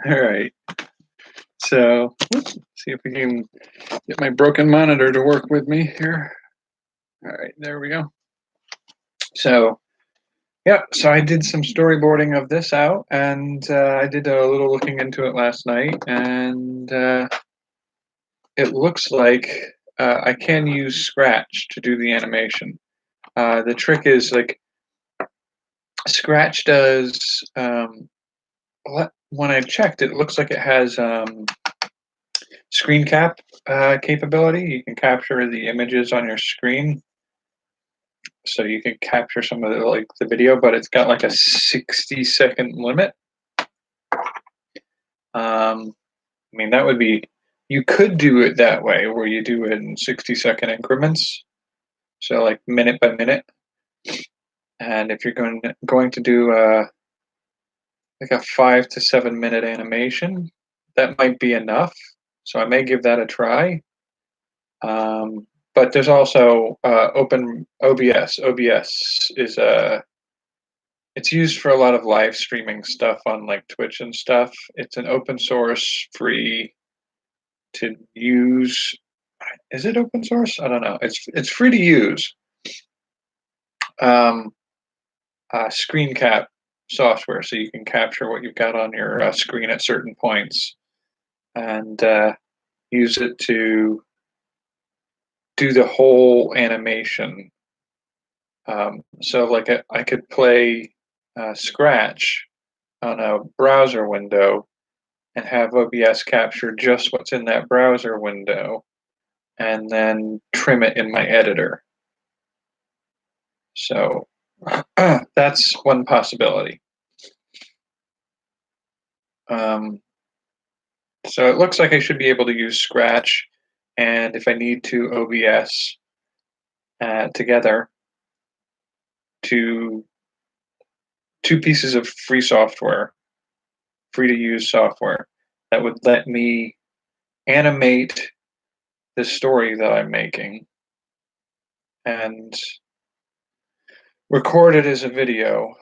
All right. So let's see if we can get my broken monitor to work with me here. All right, there we go. So yeah, so I did some storyboarding of this out, and I did a little looking into it last night, and it looks like I can use Scratch to do the animation. The trick is like Scratch does. When I checked, it looks like it has screen cap capability. You can capture the images on your screen, so you can capture some of the video, but it's got like a 60-second limit. I mean, that would be, you could do it that way where you do it in 60-second increments, so like minute by minute. And if you're going to do like a 5 to 7 minute animation, that might be enough. So I may give that a try. But there's also Open OBS. OBS is it's used for a lot of live streaming stuff on like Twitch and stuff. It's an open source, free to use. Is it open source? I don't know. It's free to use. Um, screen cap software, so you can capture what you've got on your screen at certain points, and use it to do the whole animation. So like I could play Scratch on a browser window and have OBS capture just what's in that browser window and then trim it in my editor. So that's one possibility. So it looks like I should be able to use Scratch, and if I need to, OBS together to two pieces of free software, free to use software that would let me animate the story that I'm making and record it as a video,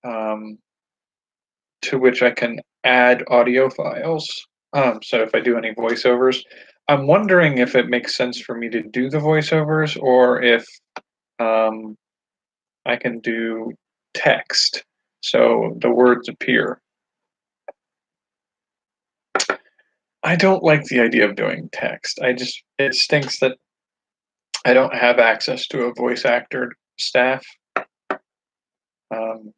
to which I can add audio files. So if I do any voiceovers, I'm wondering if it makes sense for me to do the voiceovers or if I can do text so the words appear. I don't like the idea of doing text. It stinks that I don't have access to a voice actor staff. Um,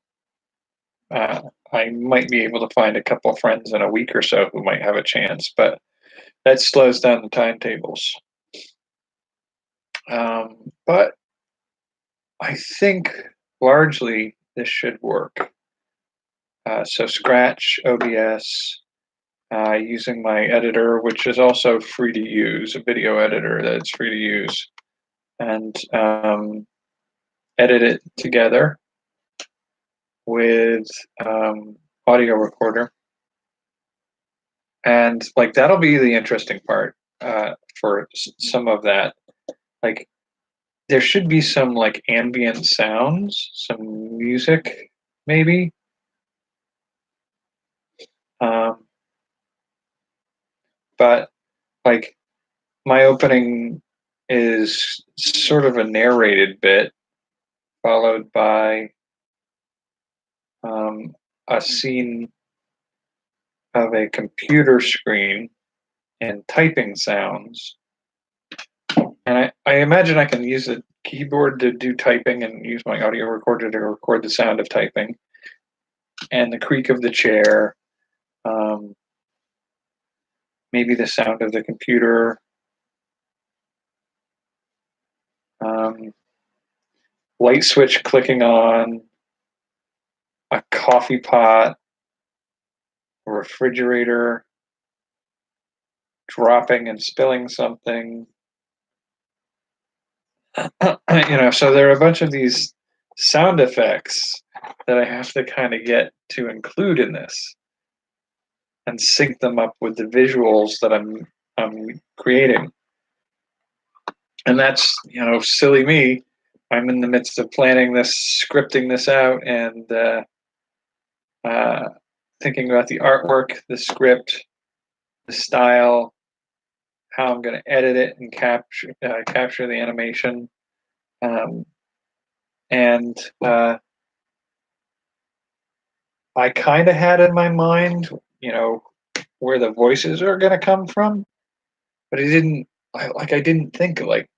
I might be able to find a couple of friends in a week or so who might have a chance, but that slows down the timetables. But I think largely this should work. So Scratch, OBS, using my editor, which is also free to use, a video editor that's free to use, and edit it together with audio recorder. And like that'll be the interesting part for some of that. Like there should be some like ambient sounds, some music, maybe. But like my opening is sort of a narrated bit, followed by a scene of a computer screen and typing sounds. And I imagine I can use the keyboard to do typing and use my audio recorder to record the sound of typing and the creak of the chair, maybe the sound of the computer, light switch clicking on, a coffee pot, a refrigerator dropping and spilling something. So there are a bunch of these sound effects that I have to kind of get to include in this and sync them up with the visuals that I'm creating. And that's, silly me. I'm in the midst of planning this, scripting this out, and thinking about the artwork, the script, the style, how I'm going to edit it and capture the animation, um, and I kind of had in my mind, where the voices are going to come from, but I didn't. I didn't think like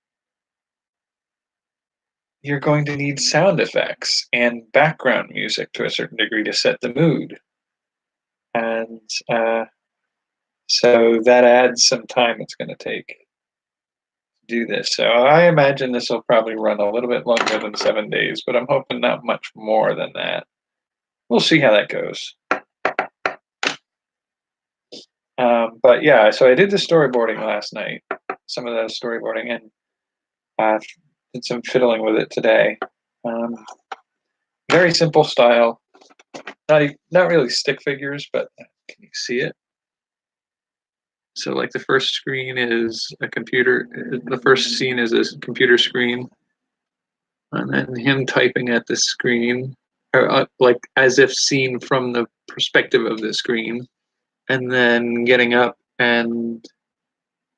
you're going to need sound effects and background music to a certain degree to set the mood, and so that adds some time it's going to take to do this. So I imagine this will probably run a little bit longer than 7 days, but I'm hoping not much more than that. We'll see how that goes. But yeah, so I did the storyboarding last night, some of the storyboarding, and did some fiddling with it today. Very simple style, not really stick figures, but can you see it? So like the first screen is a computer, the first scene is a computer screen, and then him typing at the screen, or like as if seen from the perspective of the screen, and then getting up and,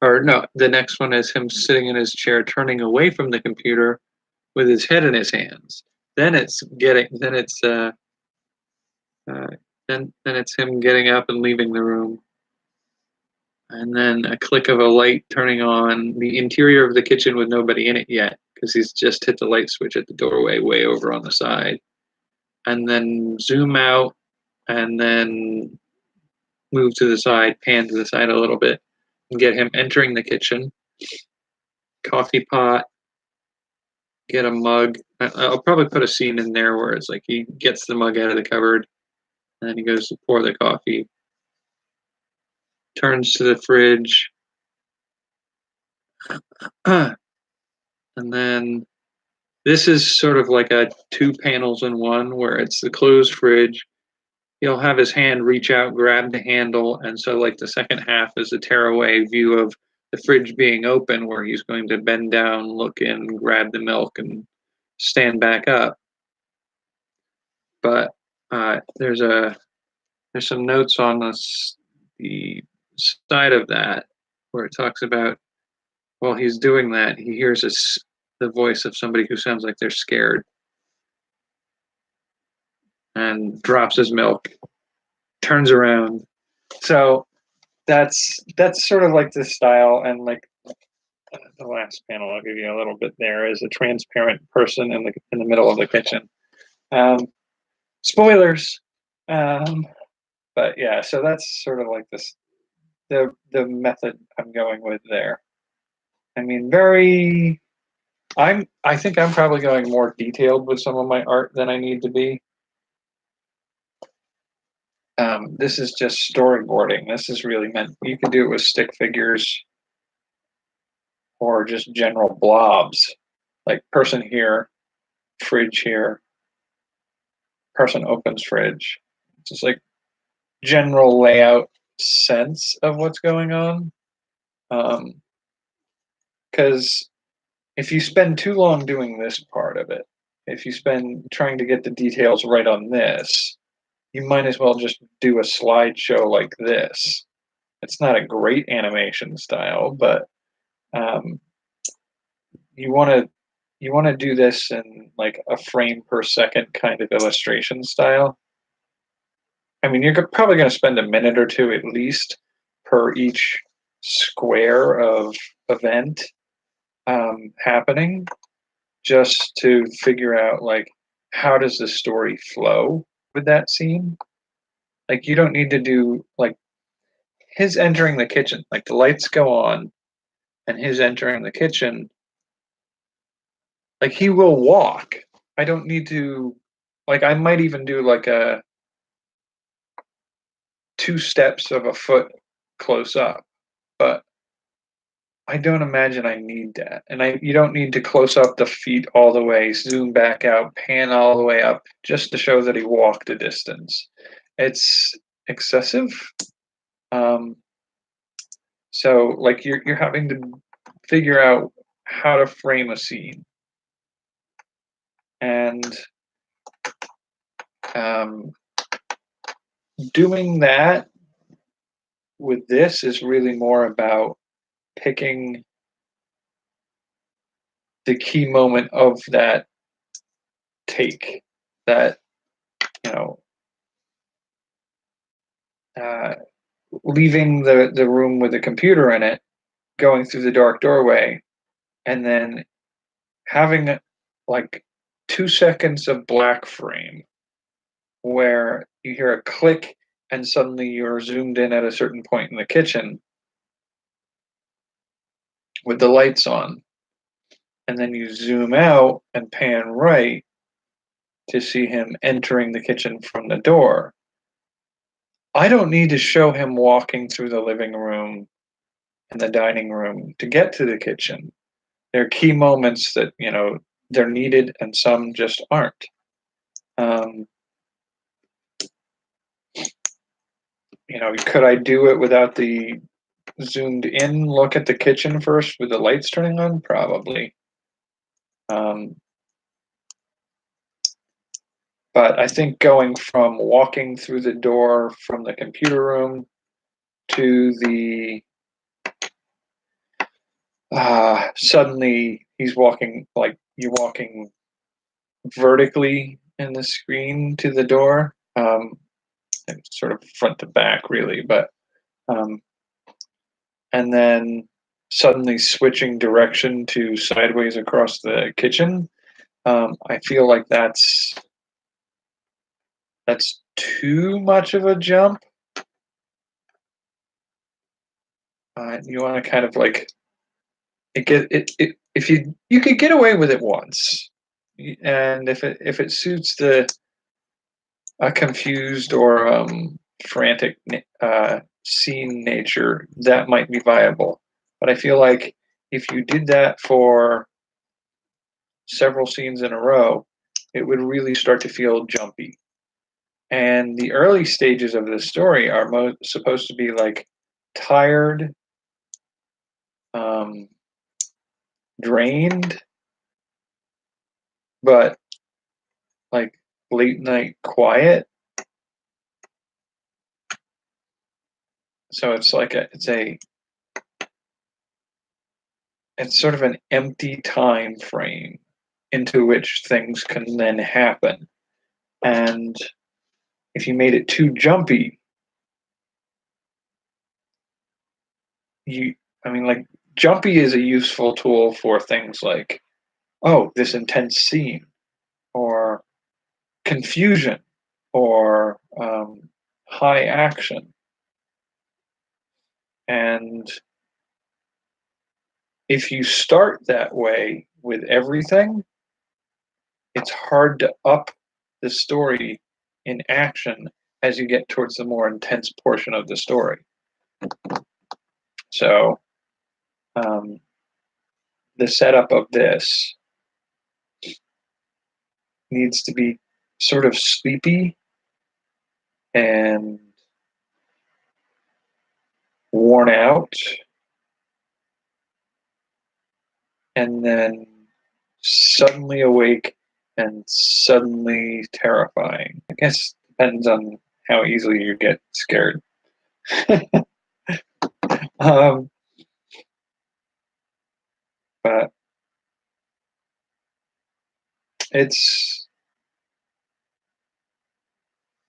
or no, the next one is him sitting in his chair, turning away from the computer with his head in his hands. Then it's then it's him getting up and leaving the room. And then a click of a light turning on the interior of the kitchen with nobody in it yet, because he's just hit the light switch at the doorway way over on the side. And then zoom out and then move to the side, pan to the side a little bit, and get him entering the kitchen. Coffee pot, get a mug. I'll probably put a scene in there where it's like he gets the mug out of the cupboard and then he goes to pour the coffee, turns to the fridge, and then this is sort of like a two panels in one where it's the closed fridge. He'll have his hand reach out, grab the handle, and so like the second half is a tearaway view of the fridge being open where he's going to bend down, look in, grab the milk, and stand back up. But there's some notes on the side of that where it talks about while he's doing that, he hears the voice of somebody who sounds like they're scared and drops his milk, turns around. So that's sort of like the style, and like the last panel I'll give you a little bit there is a transparent person in the middle of the kitchen. Spoilers. But yeah, so that's sort of like this the method I'm going with there. I mean, I think I'm probably going more detailed with some of my art than I need to be. This is just storyboarding. This is really meant, you can do it with stick figures or just general blobs, like person here, fridge here, person opens fridge. Just like general layout sense of what's going on. Because if you spend too long doing this part of it, if you spend trying to get the details right on this, you might as well just do a slideshow like this. It's not a great animation style, but you want to do this in like a frame per second kind of illustration style. I mean, you're probably going to spend a minute or two at least per each square of event happening, just to figure out like how does the story flow with that scene. Like you don't need to do like his entering the kitchen, like the lights go on and his entering the kitchen, like he will walk. I don't need to, like I might even do like a 2 steps of a foot close up, but I don't imagine I need that. And you don't need to close up the feet all the way, zoom back out, pan all the way up just to show that he walked a distance. It's excessive. So like you're having to figure out how to frame a scene. And doing that with this is really more about picking the key moment of that take, that, you know, uh, leaving the room with a computer in it, going through the dark doorway, and then having like 2 seconds of black frame where you hear a click and suddenly you're zoomed in at a certain point in the kitchen with the lights on. And then you zoom out and pan right to see him entering the kitchen from the door. I don't need to show him walking through the living room and the dining room to get to the kitchen. There are key moments that, they're needed and some just aren't. Um, could I do it without the zoomed in look at the kitchen first with the lights turning on? Probably. Um, but I think going from walking through the door from the computer room to the suddenly he's walking, like you're walking vertically in the screen to the door, and sort of front to back really, but um, and then suddenly switching direction to sideways across the kitchen. I feel like that's too much of a jump. You want to kind of like if you could get away with it once, and if it suits the a confused or frantic scene nature, that might be viable. But I feel like if you did that for several scenes in a row, it would really start to feel jumpy. And the early stages of the story are supposed to be like tired, um, drained, but like late night quiet. So it's like it's sort of an empty time frame into which things can then happen. And if you made it too jumpy, you I mean like jumpy is a useful tool for things like, oh, this intense scene, or confusion, or high action. And if you start that way with everything, it's hard to up the story in action as you get towards the more intense portion of the story. So the setup of this needs to be sort of sleepy and worn out, and then suddenly awake and suddenly terrifying. I guess depends on how easily you get scared. um, but it's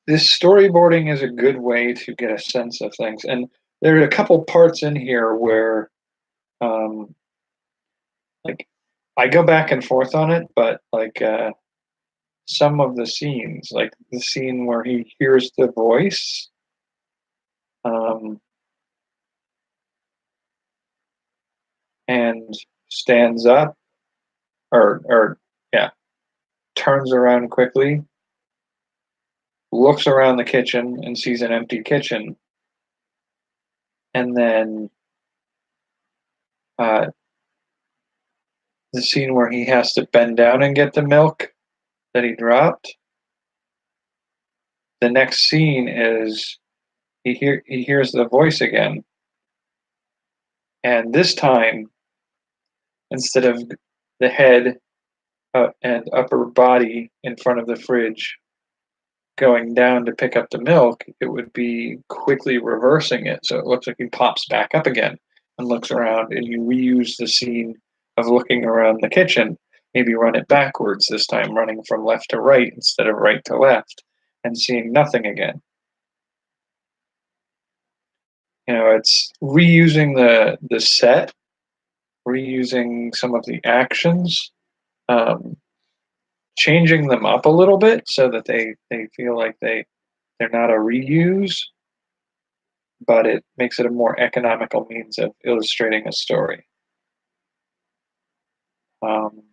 this storyboarding is a good way to get a sense of things, and there are a couple parts in here where um, like I go back and forth on it, but like some of the scenes, like the scene where he hears the voice, um, and stands up, or yeah, turns around quickly, looks around the kitchen and sees an empty kitchen, and then uh, the scene where he has to bend down and get the milk that he dropped. The next scene is he hears the voice again, and this time instead of the head and upper body in front of the fridge going down to pick up the milk, it would be quickly reversing it. So it looks like he pops back up again and looks around, and you reuse the scene of looking around the kitchen. Maybe run it backwards this time, running from left to right instead of right to left, and seeing nothing again. It's reusing the set, reusing some of the actions, um, changing them up a little bit so that they feel like they're not a reuse, but it makes it a more economical means of illustrating a story. Um,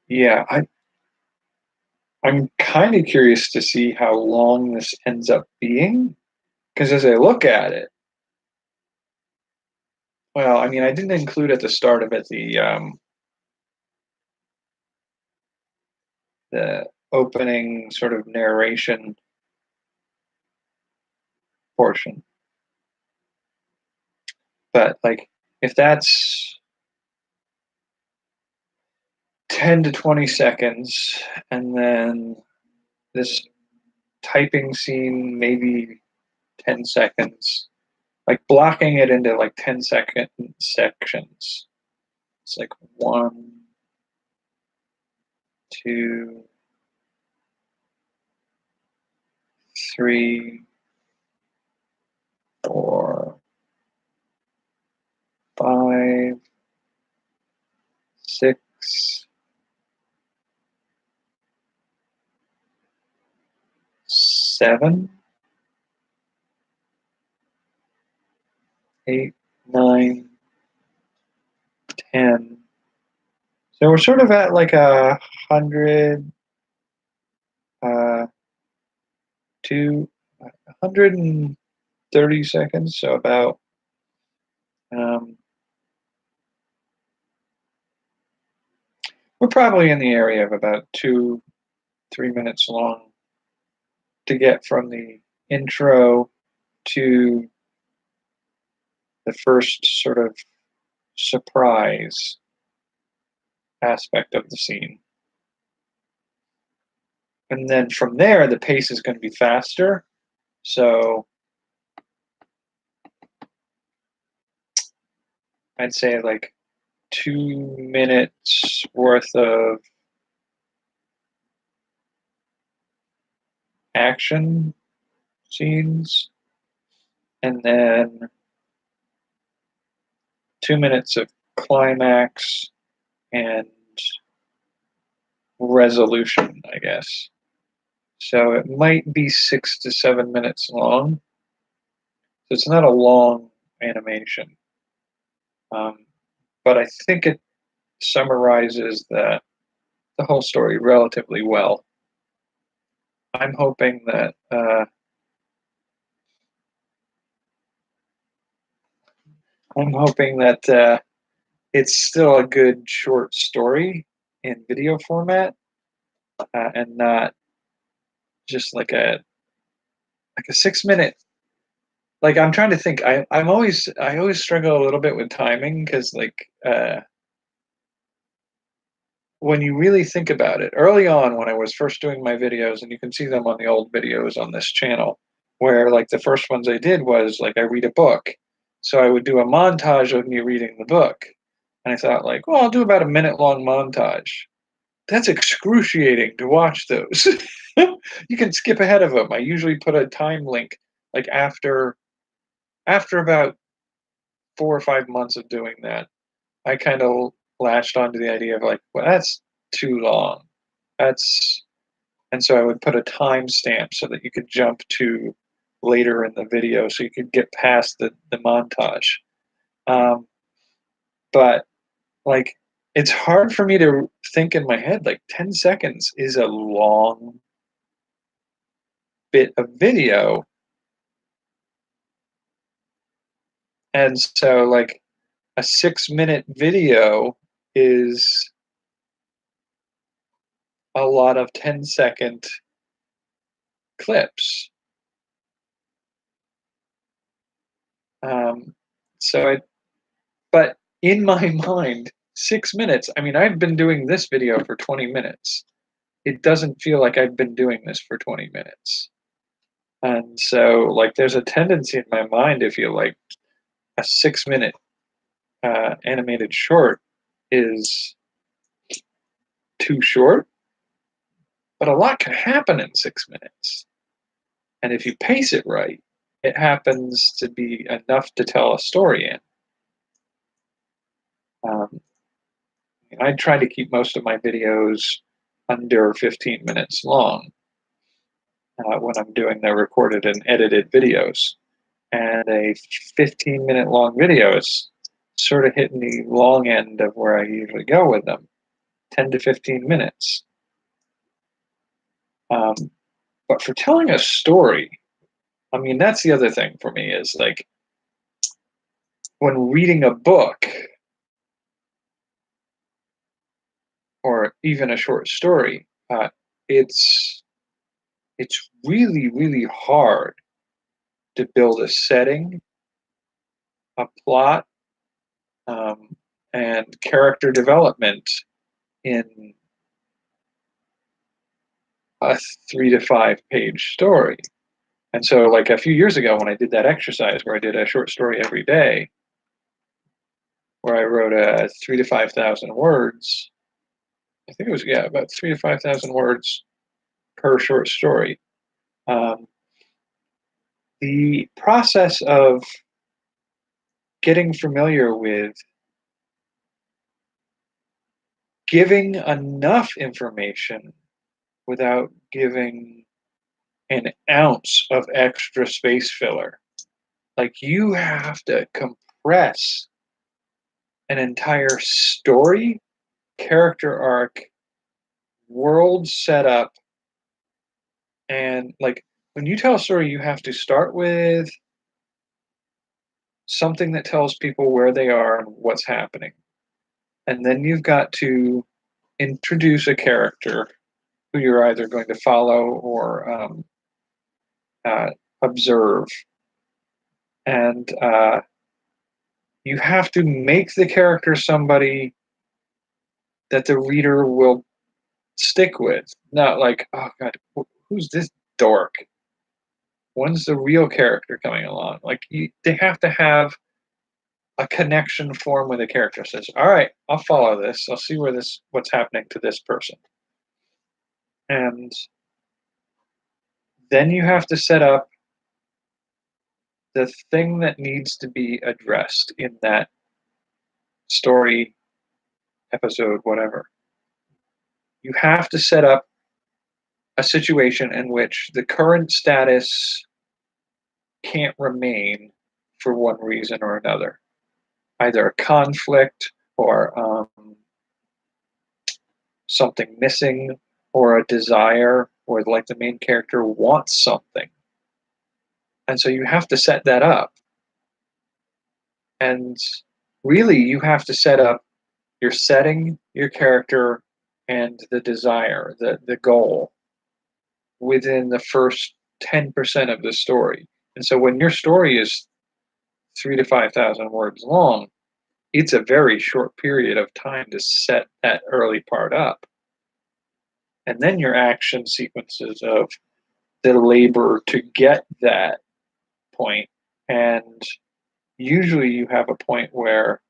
yeah, I'm kind of curious to see how long this ends up being, because as I look at it, well, I mean, I didn't include at the start of it the opening sort of narration portion, but like if that's 10 to 20 seconds, and then this typing scene maybe 10 seconds, like blocking it into like 10-second sections. It's like 1, 2, 3, 4, 5, 6, 7, 8, 9, 10. So we're sort of at like 100, 130 seconds. So about um, we're probably in the area of about 2, 3 minutes long to get from the intro to the first sort of surprise aspect of the scene. And then from there, the pace is going to be faster. So I'd say like 2 minutes worth of action scenes, and then 2 minutes of climax and resolution, I guess. So it might be 6 to 7 minutes long. So it's not a long animation. But I think it summarizes the whole story relatively well. I'm hoping that it's still a good short story in video format, and not just like a 6 minute. Like I'm trying to think. I always struggle a little bit with timing, because like when you really think about it, early on when I was first doing my videos, and you can see them on the old videos on this channel, where like the first ones I did was like I read a book. So I would do a montage of me reading the book. And I thought like, well, I'll do about a minute long montage. That's excruciating to watch those. You can skip ahead of them. I usually put a time link like after about 4 or 5 months of doing that. I kind of latched onto the idea of like, well, that's too long. That's And so I would put a timestamp so that you could jump to later in the video, so you could get past the montage. Um, but like, it's hard for me to think in my head, like 10 seconds is a long bit of video. And so like a 6 minute video is a lot of 10-second clips. Um, so I, but in my mind, 6 minutes. I mean, I've been doing this video for 20 minutes. It doesn't feel like I've been doing this for 20 minutes. And so, like, there's a tendency in my mind to feel like a 6 minute animated short is too short, but a lot can happen in 6 minutes. And if you pace it right, it happens to be enough to tell a story in. Um, I try to keep most of my videos under 15 minutes long when I'm doing the recorded and edited videos. And a 15-minute long video is sort of hitting the long end of where I usually go with them, 10 to 15 minutes. But for telling a story, I mean, that's the other thing for me is like when reading a book or even a short story, it's really, really hard to build a setting, a plot, and character development in a 3 to 5 page story. And so, like a few years ago, when I did that exercise where I did a short story every day, where I wrote 3 to 5 thousand words, I think it was, yeah, about 3 to 5 thousand words per short story. The process of getting familiar with giving enough information without giving an ounce of extra space filler. Like you have to compress an entire story, character arc, world setup, and like when you tell a story, you have to start with something that tells people where they are and what's happening. And then you've got to introduce a character who you're either going to follow or uh, observe. And you have to make the character somebody that the reader will stick with. Not like, oh God, who's this dork? When's the real character coming along? Like, they have to have a connection form with a character. Says, all right, I'll follow this. I'll see what's happening to this person. And then you have to set up the thing that needs to be addressed in that story, episode, whatever. You have to set up a situation in which the current status can't remain for one reason or another, either a conflict or something missing or a desire, or like the main character wants something. And so you have to set that up. And really, you have to set up your setting, your character, and the desire, the goal within the first 10% of the story. And so when your story is 3 to 5 thousand words long, it's a very short period of time to set that early part up. And then your action sequences of the labor to get that point. And usually you have a point where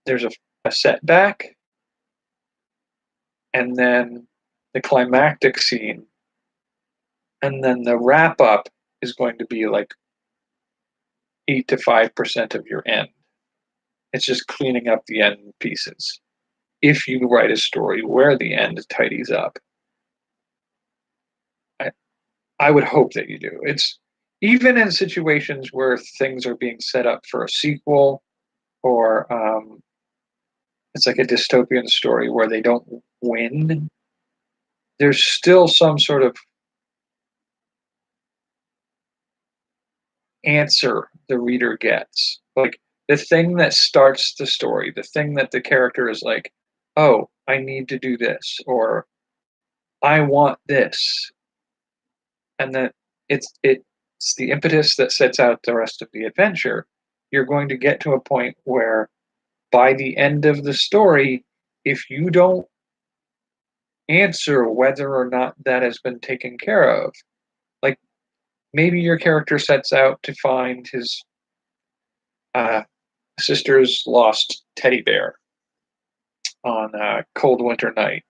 there's a setback, and then the climactic scene, and then the wrap up is going to be like 8 to 5% of your end. It's just cleaning up the end pieces. If you write a story where the end tidies up, I would hope that you do. It's even in situations where things are being set up for a sequel, or it's like a dystopian story where they don't win. There's still some sort of answer the reader gets. Like the thing that starts the story, the thing that the character is like, oh, I need to do this, or I want this. And then it's the impetus that sets out the rest of the adventure. You're going to get to a point where by the end of the story, if you don't answer whether or not that has been taken care of, like maybe your character sets out to find his uh, sister's lost teddy bear on a cold winter night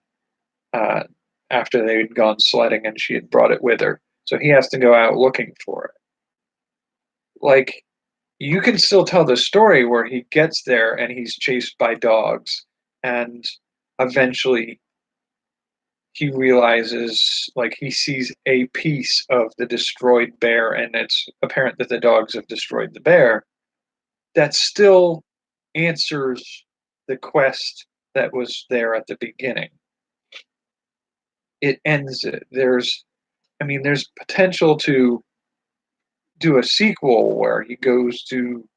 uh, after they'd gone sledding and she had brought it with her. So he has to go out looking for it. Like, you can still tell the story where he gets there and he's chased by dogs, and eventually he realizes, like, he sees a piece of the destroyed bear, and it's apparent that the dogs have destroyed the bear. That still answers the quest that was there at the beginning. It ends it. There's potential to do a sequel where he goes to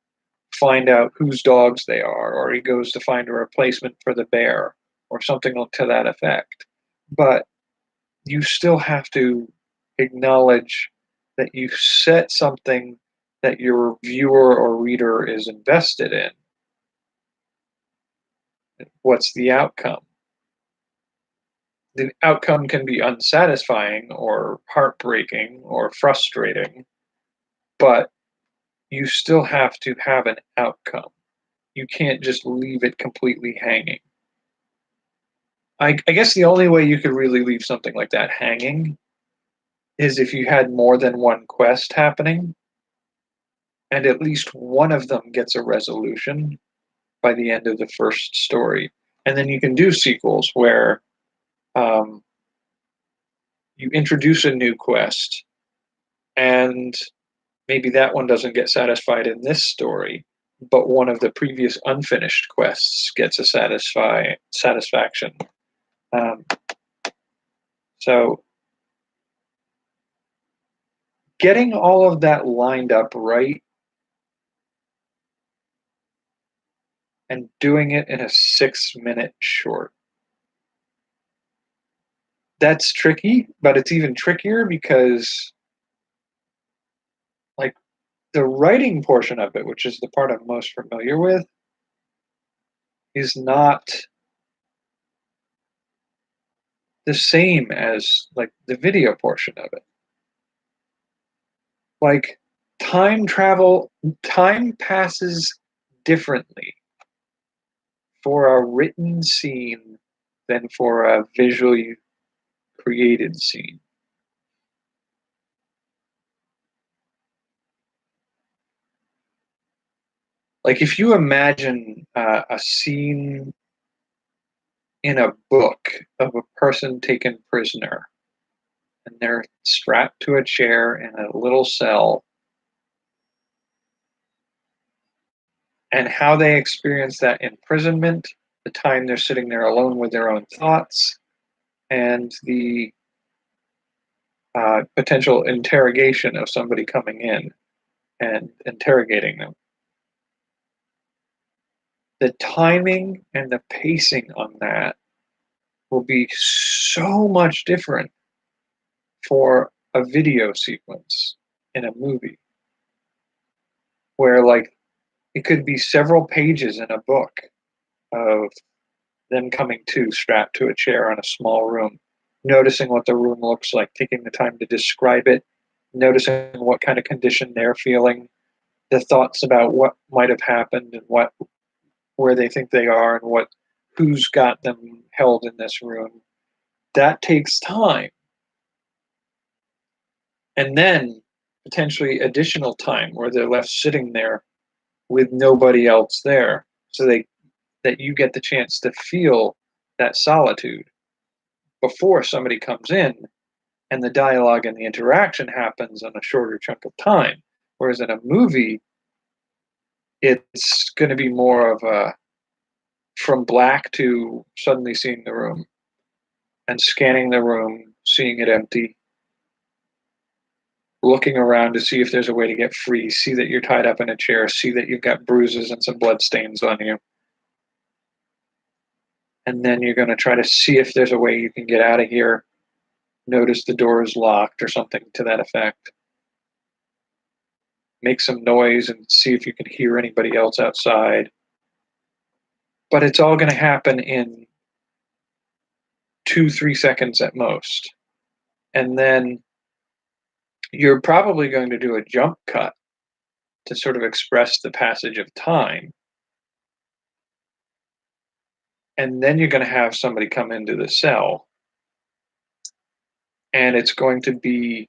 find out whose dogs they are, or he goes to find a replacement for the bear, or something to that effect. But you still have to acknowledge that you set something that your viewer or reader is invested in. What's the outcome? The outcome can be unsatisfying or heartbreaking or frustrating, but you still have to have an outcome. You can't just leave it completely hanging. I guess the only way you could really leave something like that hanging is if you had more than one quest happening, and at least one of them gets a resolution by the end of the first story. And then you can do sequels where um, you introduce a new quest, and maybe that one doesn't get satisfied in this story, but one of the previous unfinished quests gets a satisfaction. Um, so getting all of that lined up right and doing it in a 6-minute short. That's tricky, but it's even trickier because, like, the writing portion of it, which is the part I'm most familiar with, is not the same as like the video portion of it. Like, time passes differently for a written scene than for a visually created scene. Like, if you imagine a scene in a book of a person taken prisoner, and they're strapped to a chair in a little cell, and how they experience that imprisonment, the time they're sitting there alone with their own thoughts, and the potential interrogation of somebody coming in and interrogating them. The timing and the pacing on that will be so much different for a video sequence in a movie, where, like, it could be several pages in a book of them coming to strapped to a chair in a small room, noticing what the room looks like, taking the time to describe it, noticing what kind of condition they're feeling, the thoughts about what might have happened and where they think they are and who's got them held in this room. That takes time. And then potentially additional time where they're left sitting there with nobody else there, so that you get the chance to feel that solitude before somebody comes in, and the dialogue and the interaction happens in a shorter chunk of time. Whereas in a movie, it's going to be more of a from black to suddenly seeing the room and scanning the room, seeing it empty, looking around to see if there's a way to get free, see that you're tied up in a chair, see that you've got bruises and some blood stains on you. And then you're going to try to see if there's a way you can get out of here, notice the door is locked or something to that effect. Make some noise and see if you can hear anybody else outside. but it's all going to happen in 2-3 seconds at most. And then you're probably going to do a jump cut to sort of express the passage of time. And then you're going to have somebody come into the cell, and it's going to be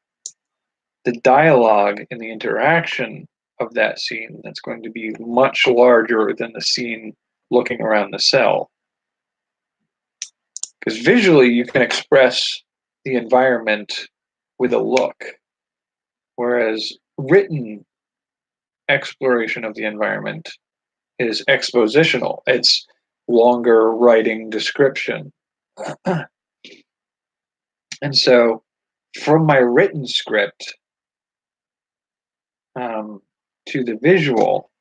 the dialogue and the interaction of that scene that's going to be much larger than the scene looking around the cell. Because visually, you can express the environment with a look, whereas written exploration of the environment is expositional. It's longer writing description. And so from my written script to the visual,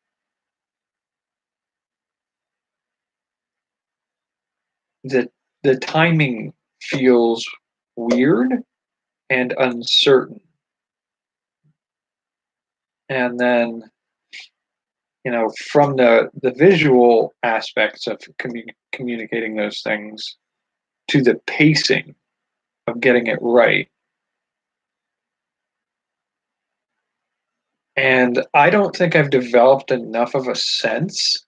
the timing feels weird and uncertain. And then, from the visual aspects of communicating those things to the pacing of getting it right. And I don't think I've developed enough of a sense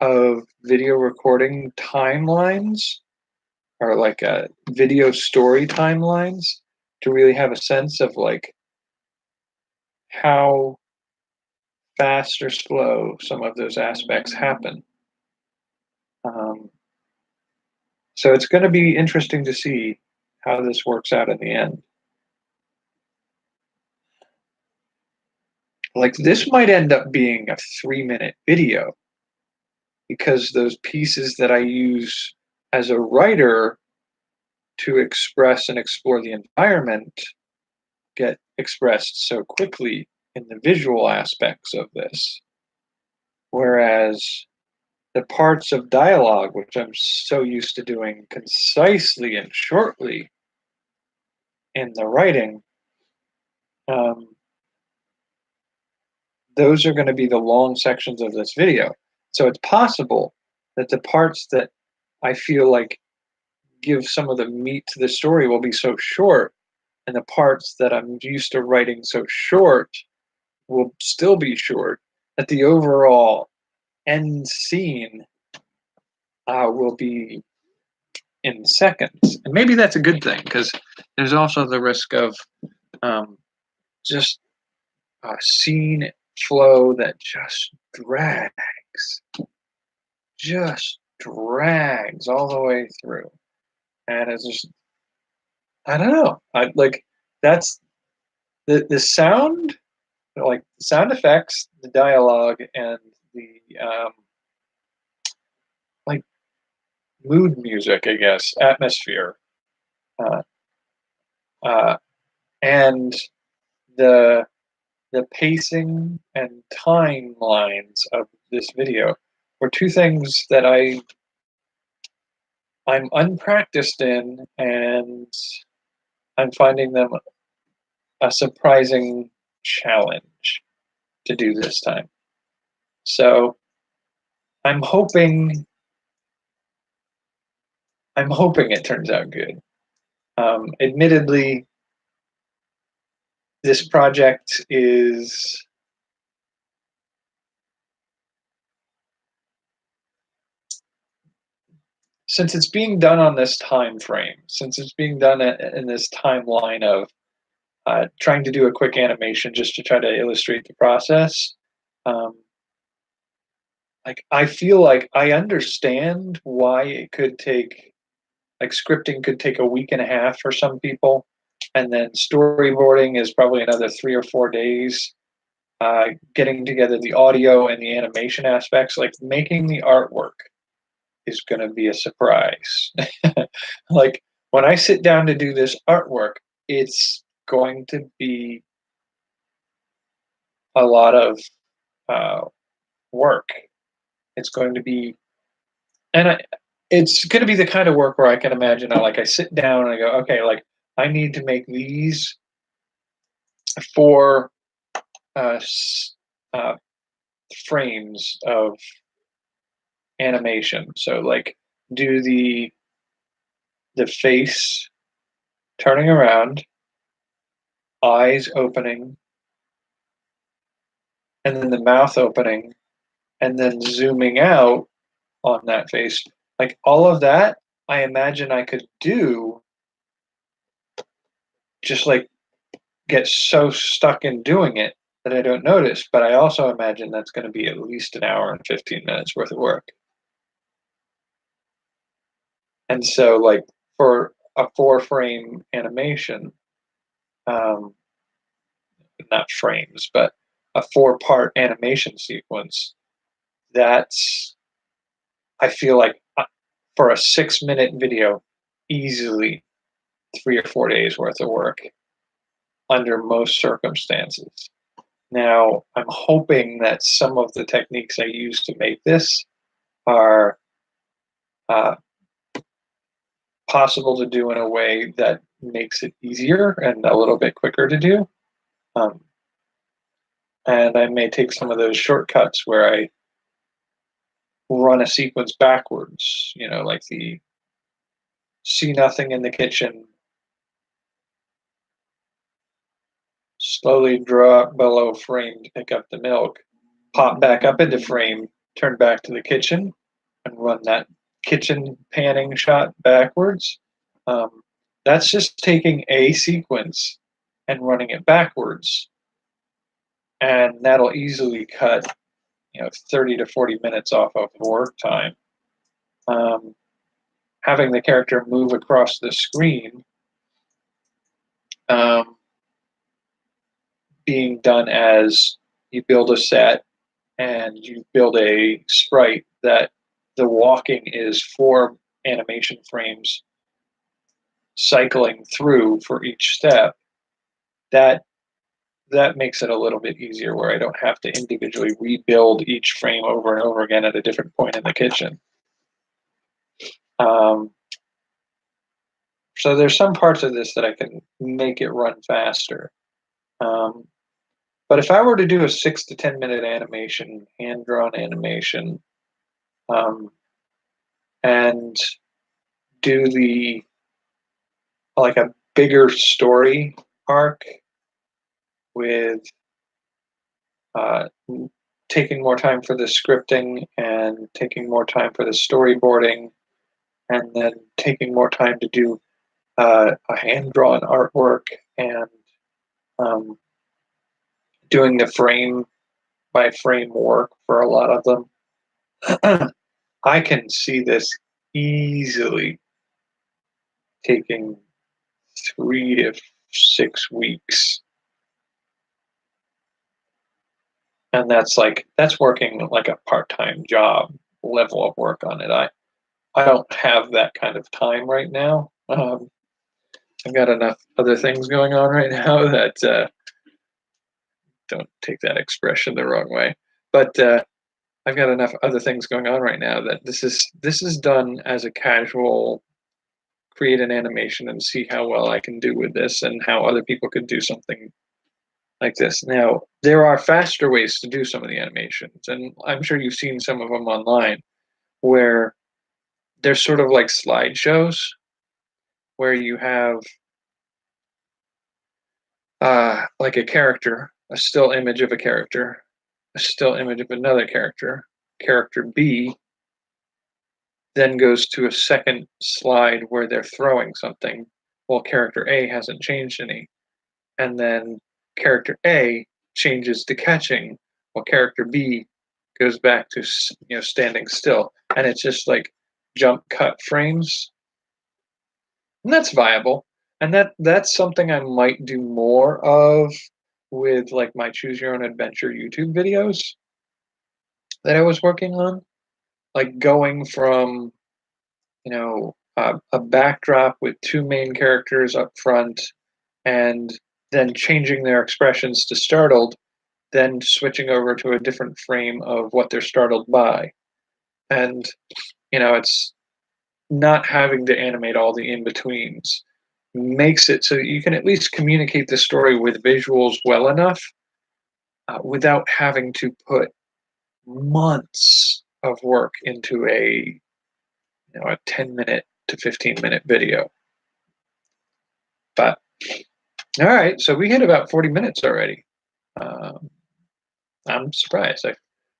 of video recording timelines, or like video story timelines, to really have a sense of like how fast or slow some of those aspects happen. So it's going to be interesting to see how this works out in the end. Like, this might end up being a 3-minute video, because those pieces that I use as a writer to express and explore the environment get expressed so quickly in the visual aspects of this. Whereas the parts of dialogue, which I'm so used to doing concisely and shortly in the writing, those are going to be the long sections of this video. So it's possible that the parts that I feel like give some of the meat to the story will be so short, and the parts that I'm used to writing so short will still be short, that the overall end scene will be in seconds. And maybe that's a good thing, because there's also the risk of just a scene flow that just drags all the way through. And it's just, I don't know. That's the sound, like the sound effects, the dialogue, and the like mood music, I guess, atmosphere, uh, and the pacing and timelines of this video were two things that I'm unpracticed in, and I'm finding them a surprising challenge to do this time. So I'm hoping it turns out good. Admittedly, this project is, since it's being done on this time frame, since it's being done in this timeline of trying to do a quick animation just to try to illustrate the process, like, I feel like I understand why it could take, like, scripting could take a week and a half for some people, and then storyboarding is probably another 3 or 4 days. Getting together the audio and the animation aspects, like making the artwork, is going to be a surprise. Like, when I sit down to do this artwork, it's going to be a lot of work. It's going to be, it's going to be the kind of work where I can imagine, I sit down and I go, okay, like, I need to make these 4 frames of animation. So like do the face turning around, eyes opening, and then the mouth opening, and then zooming out on that face. Like all of that, I imagine I could do, just like get so stuck in doing it that I don't notice. But I also imagine that's going to be at least an hour and 15 minutes worth of work. And so, like for a 4 frame animation, um, not frames, but a 4 part animation sequence, that's, I feel like for a 6 minute video, easily 3 or 4 days worth of work under most circumstances. Now, I'm hoping that some of the techniques I use to make this are uh, possible to do in a way that makes it easier and a little bit quicker to do. Um, and I may take some of those shortcuts where I run a sequence backwards, like the see nothing in the kitchen, slowly drop below frame to pick up the milk, pop back up into frame, turn back to the kitchen, and run that kitchen panning shot backwards. Um, that's just taking a sequence and running it backwards, and that'll easily cut 30 to 40 minutes off of work time. Having the character move across the screen, um, being done as you build a set and you build a sprite that the walking is 4 animation frames cycling through for each step, that makes it a little bit easier where I don't have to individually rebuild each frame over and over again at a different point in the kitchen. So there's some parts of this that I can make it run faster. But if I were to do a 6 to 10 minute animation, hand-drawn animation, and do like a bigger story arc with taking more time for the scripting and taking more time for the storyboarding, and then taking more time to do a hand-drawn artwork and doing the frame by frame work for a lot of them. I can see this easily taking 3 to 6 weeks, and that's working like a part-time job level of work on it. I don't have that kind of time right now. I've got enough other things going on right now that don't take that expression the wrong way, but I've got enough other things going on right now that this is done as a casual create an animation and see how well I can do with this and how other people could do something like this. Now, there are faster ways to do some of the animations, and I'm sure you've seen some of them online where they're sort of like slideshows where you have like a character, a still image of a character, a still image of another character. Character B then goes to a second slide where they're throwing something while character A hasn't changed any. And then character A changes to catching while character B goes back to standing still. And it's just like jump cut frames. And that's viable. And that's something I might do more of with like my choose your own adventure YouTube videos that I was working on, like going from a backdrop with 2 main characters up front and then changing their expressions to startled, then switching over to a different frame of what they're startled by. And it's not having to animate all the in-betweens makes it so that you can at least communicate the story with visuals well enough without having to put months of work into a 10-minute to 15-minute video. But all right, so we hit about 40 minutes already. Um, I'm surprised. I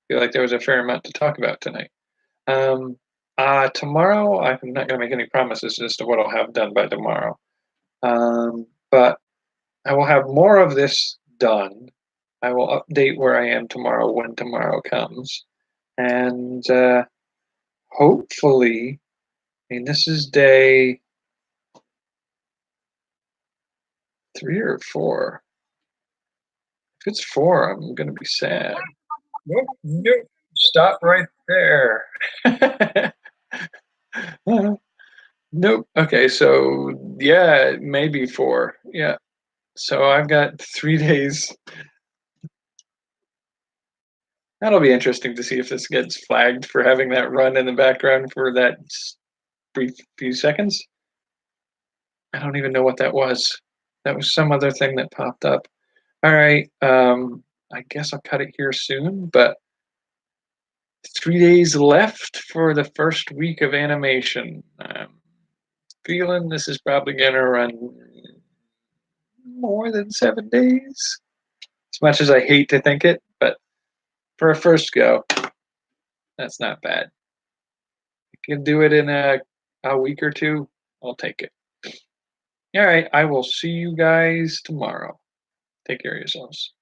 feel like there was a fair amount to talk about tonight. Um, Tomorrow, I'm not going to make any promises as to what I'll have done by tomorrow. But I will have more of this done. I will update where I am tomorrow when tomorrow comes. And hopefully, I mean, this is day 3 or 4. If it's 4, I'm going to be sad. Nope, nope. Stop right there. Nope. Okay, so yeah, maybe 4. Yeah. So I've got 3 days. That'll be interesting to see if this gets flagged for having that run in the background for that brief few seconds. I don't even know what that was. That was some other thing that popped up. All right. I guess I'll cut it here soon, but 3 days left for the first week of animation. I'm feeling this is probably gonna run more than 7 days. As much as I hate to think it, but for a first go, that's not bad. You can do it in a week or two, I'll take it. All right, I will see you guys tomorrow. Take care of yourselves.